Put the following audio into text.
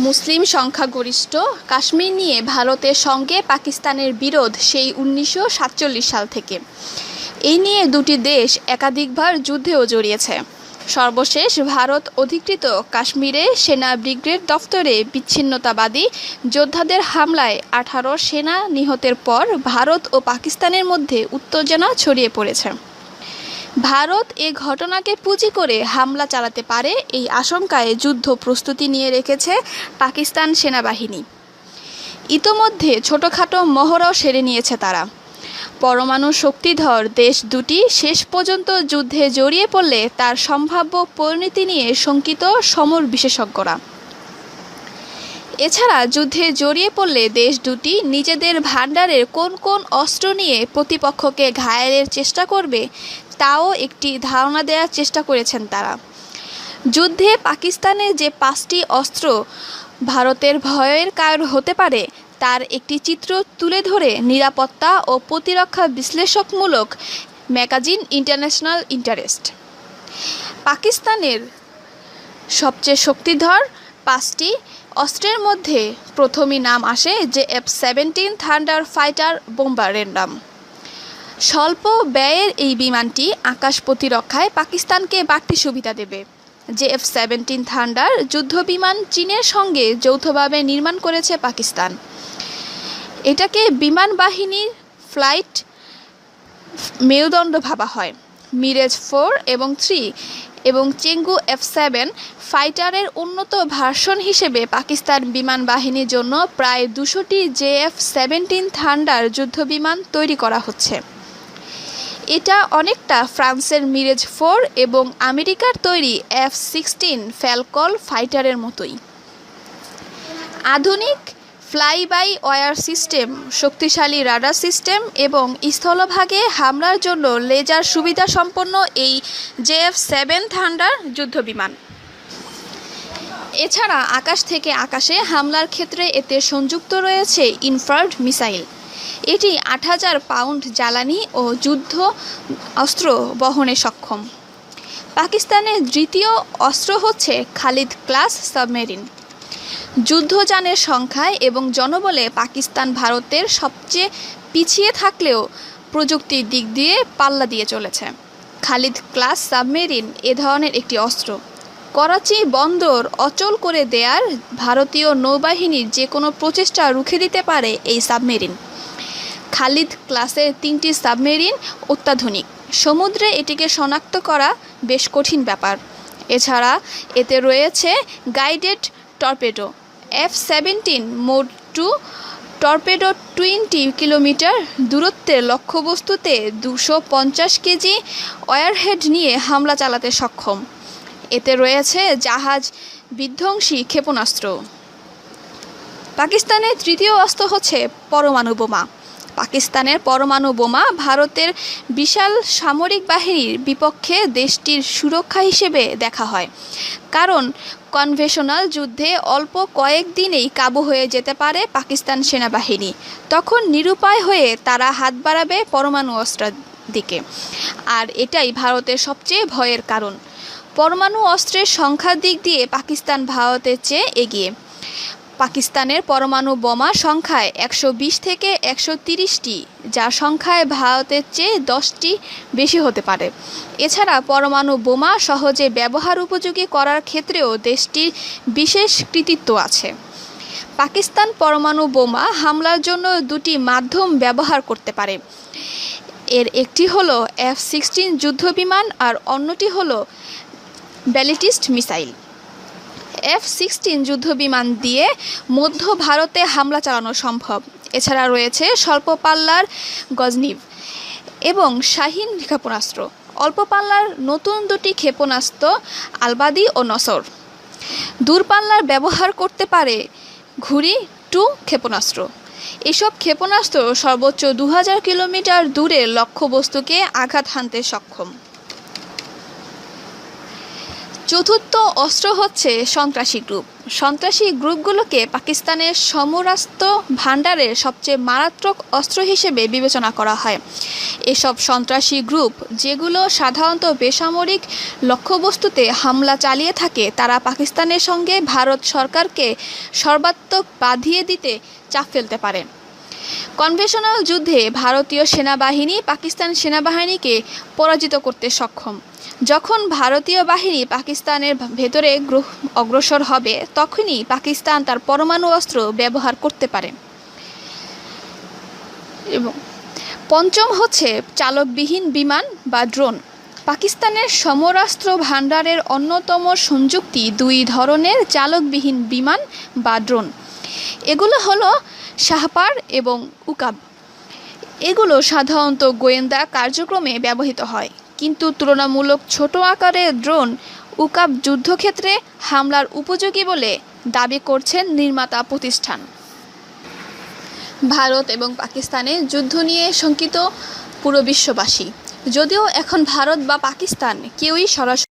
মুসলিম সংখ্যাগরিষ্ঠ কাশ্মীর নিয়ে ভারতের সঙ্গে পাকিস্তানের বিরোধ সেই ১৯৪৭ সাল থেকে। এই নিয়ে দুটি দেশ একাধিকবার যুদ্ধেও জড়িয়েছে। সর্বশেষ ভারত অধিকৃত কাশ্মীরে সেনা ব্রিগেড দফতরে বিচ্ছিন্নতাবাদী যোদ্ধাদের হামলায় ১৮ সেনা নিহতের পর ভারত ও পাকিস্তানের মধ্যে উত্তেজনা ছড়িয়ে পড়েছে। ভারত এ ঘটনাকে পুঁজি করে হামলা চালাতে পারে এই আশঙ্কায় যুদ্ধ প্রস্তুতি নিয়ে রেখেছে পাকিস্তান সেনাবাহিনী। ইতোমধ্যে ছোটখাটো মহড়াও সেরে নিয়েছে তারা। পরমাণু শক্তিধর দেশ দুটি শেষ পর্যন্ত যুদ্ধে জড়িয়ে পড়লে তার সম্ভাব্য পরিণতি নিয়ে শঙ্কিত সমর বিশেষজ্ঞরা। এছাড়া যুদ্ধে জড়িয়ে পড়লে দেশ দুটি নিজেদের ভান্ডারের কোন কোন অস্ত্র নিয়ে প্রতিপক্ষকে ঘায়েলের চেষ্টা করবে তাও একটি ধারণা দেওয়ার চেষ্টা করেছেন তারা। যুদ্ধে পাকিস্তানের যে ৫টি অস্ত্র ভারতের ভয়ের কারণ হতে পারে তার একটি চিত্র তুলে ধরে নিরাপত্তা ও প্রতিরক্ষা বিশ্লেষকমূলক ম্যাগাজিন ইন্টারন্যাশনাল ইন্টারেস্ট। পাকিস্তানের সবচেয়ে শক্তিধর ৫টি অস্ত্রের মধ্যে প্রথমই নাম আসে JF-17 থান্ডার ফাইটার বোম্বারের নাম। স্বল্প ব্যয়ের এই বিমানটি আকাশ প্রতিরক্ষায় পাকিস্তানকে বাড়তি সুবিধা দেবে। JF-17 থান্ডার যুদ্ধবিমান চীনের সঙ্গে যৌথভাবে নির্মাণ করেছে পাকিস্তান। এটাকে বিমান বাহিনীর ফ্লাইট মেরুদণ্ড ভাবা হয়। মিরাজ 4 এবং 3 এবং চেঙ্গু F-7 ফাইটারের উন্নত ভার্সন হিসেবে পাকিস্তান বিমান বাহিনীর জন্য প্রায় ২০০টি JF-17 থান্ডার যুদ্ধবিমান তৈরি করা হচ্ছে। এটা অনেকটা ফ্রান্সের মিরাজ 4 এবং আমেরিকার তৈরি F-16 ফ্যালকন ফাইটারের মতোই। আধুনিক ফ্লাই বাই ওয়ার সিস্টেম, শক্তিশালী রাডার সিস্টেম এবং স্থলভাগে হামলার জন্য লেজার সুবিধাসম্পন্ন এই JF-7 থান্ডার যুদ্ধবিমান। এছাড়া আকাশ থেকে আকাশে হামলার ক্ষেত্রে এতে সংযুক্ত রয়েছে ইনফ্রারেড মিসাইল। এটি ৮,০০০ পাউন্ড জ্বালানি ও যুদ্ধ অস্ত্র বহনে সক্ষম। পাকিস্তানের দ্বিতীয় অস্ত্র হচ্ছে খালিদ ক্লাস সাবমেরিন। যুদ্ধযানের সংখ্যায় এবং জনবলে পাকিস্তান ভারতের সবচেয়ে পিছিয়ে থাকলেও প্রযুক্তির দিক দিয়ে পাল্লা দিয়ে চলেছে। খালিদ ক্লাস সাবমেরিন এ ধরনের একটি অস্ত্র। করাচি বন্দর অচল করে দেয়ার ভারতীয় নৌবাহিনীর যে কোনো প্রচেষ্টা রুখে দিতে পারে এই সাবমেরিন। খালিদ ক্লাসের 3টি সাবমেরিন অত্যাধুনিক। সমুদ্রে এটিকে শনাক্ত করা বেশ কঠিন ব্যাপার। এছাড়া এতে রয়েছে guided torpedo. F-17 mode 2 torpedo 20 kilometre দূরত্বের লক্ষ্যবস্তুতে 250 কেজি ওয়ারহেড নিয়ে হামলা চালাতে সক্ষম। এতে রয়েছে জাহাজ বিধ্বংসী ক্ষেপণাস্ত্র। পাকিস্তানের তৃতীয় অস্ত্র হচ্ছে পরমাণু বোমা। পাকিস্তানের পরমাণু বোমা ভারতের বিশাল সামরিক বাহিনীর বিপক্ষে দেশটির সুরক্ষা হিসেবে দেখা হয়, কারণ কনভেনশনাল যুদ্ধে অল্প কয়েক দিনেই কাবু হয়ে যেতে পারে পাকিস্তান সেনাবাহিনী। তখন নিরুপায় হয়ে তারা হাত বাড়াবে পরমাণু অস্ত্রের দিকে, আর এটাই ভারতের সবচেয়ে ভয়ের কারণ। পরমাণু অস্ত্রের সংখ্যার দিক দিয়ে পাকিস্তান ভারতের চেয়ে এগিয়ে। পাকিস্তানের পরমাণু বোমা সংখ্যায় ১২০ থেকে ১৩০টি, যা সংখ্যায় ভারতের চেয়ে 10টি বেশি হতে পারে। এছাড়া পরমাণু বোমা সহজে ব্যবহার উপযোগী করার ক্ষেত্রেও দেশটির বিশেষ কৃতিত্ব আছে। পাকিস্তান পরমাণু বোমা হামলার জন্য দুটি মাধ্যম ব্যবহার করতে পারে। এর একটি হলো F-16 যুদ্ধবিমান আর অন্যটি হলো ব্যালিস্টিক মিসাইল। F-16 যুদ্ধবিমান দিয়ে মধ্য ভারতে হামলা চালানো সম্ভব। এছাড়া রয়েছে স্বল্প পাল্লার গজনিভ এবং শাহিন ক্ষেপণাস্ত্র। অল্প পাল্লার নতুন দুটি ক্ষেপণাস্ত্র আলবাদি ও নসর। দূরপাল্লার ব্যবহার করতে পারে ঘুড়ি 2 ক্ষেপণাস্ত্র। এসব ক্ষেপণাস্ত্র সর্বোচ্চ ২০০০ কিলোমিটার দূরের লক্ষ্যবস্তুকে আঘাত হানতে সক্ষম। চতুর্থ অস্ত্র হচ্ছে সন্ত্রাসী গ্রুপ। সন্ত্রাসী গ্রুপগুলোকে পাকিস্তানের সমরাস্ত্র ভাণ্ডারের সবচেয়ে মারাত্মক অস্ত্র হিসেবে বিবেচনা করা হয়। এসব সন্ত্রাসী গ্রুপ, যেগুলো সাধারণত বেসামরিক লক্ষ্যবস্তুতে হামলা চালিয়ে থাকে, তারা পাকিস্তানের সঙ্গে ভারত সরকারকে সর্বাত্মক বাঁধিয়ে দিতে চাপ ফেলতে পারে। কনভেনশনাল যুদ্ধে ভারতীয় সেনাবাহিনী পাকিস্তান সেনাবাহিনীকে পরাজিত করতে সক্ষম। যখন ভারতীয় বাহিনী পাকিস্তানের ভেতরে অগ্রসর হবে, তখনই পাকিস্তান তার পরমাণু অস্ত্র ব্যবহার করতে পারে। এবং পঞ্চম হচ্ছে চালকবিহীন বিমান বা ড্রোন। পাকিস্তানের সমরাস্ত্র ভাণ্ডারের অন্যতম সংযুক্তি দুই ধরনের চালকবিহীন বিমান বা ড্রোন। এগুলো হলো শাহপার এবং উকাব। এগুলো সাধারণত গোয়েন্দা কার্যক্রমে ব্যবহৃত হয়, কিন্তু তুলনামূলক ছোট আকারের ড্রোন উকাব যুদ্ধক্ষেত্রে হামলার উপযোগী বলে দাবি করছেন নির্মাতা প্রতিষ্ঠান। ভারত এবং পাকিস্তানের যুদ্ধ নিয়ে শঙ্কিত পুরো বিশ্ববাসী। যদিও এখন ভারত বা পাকিস্তান কেউই সরাসরি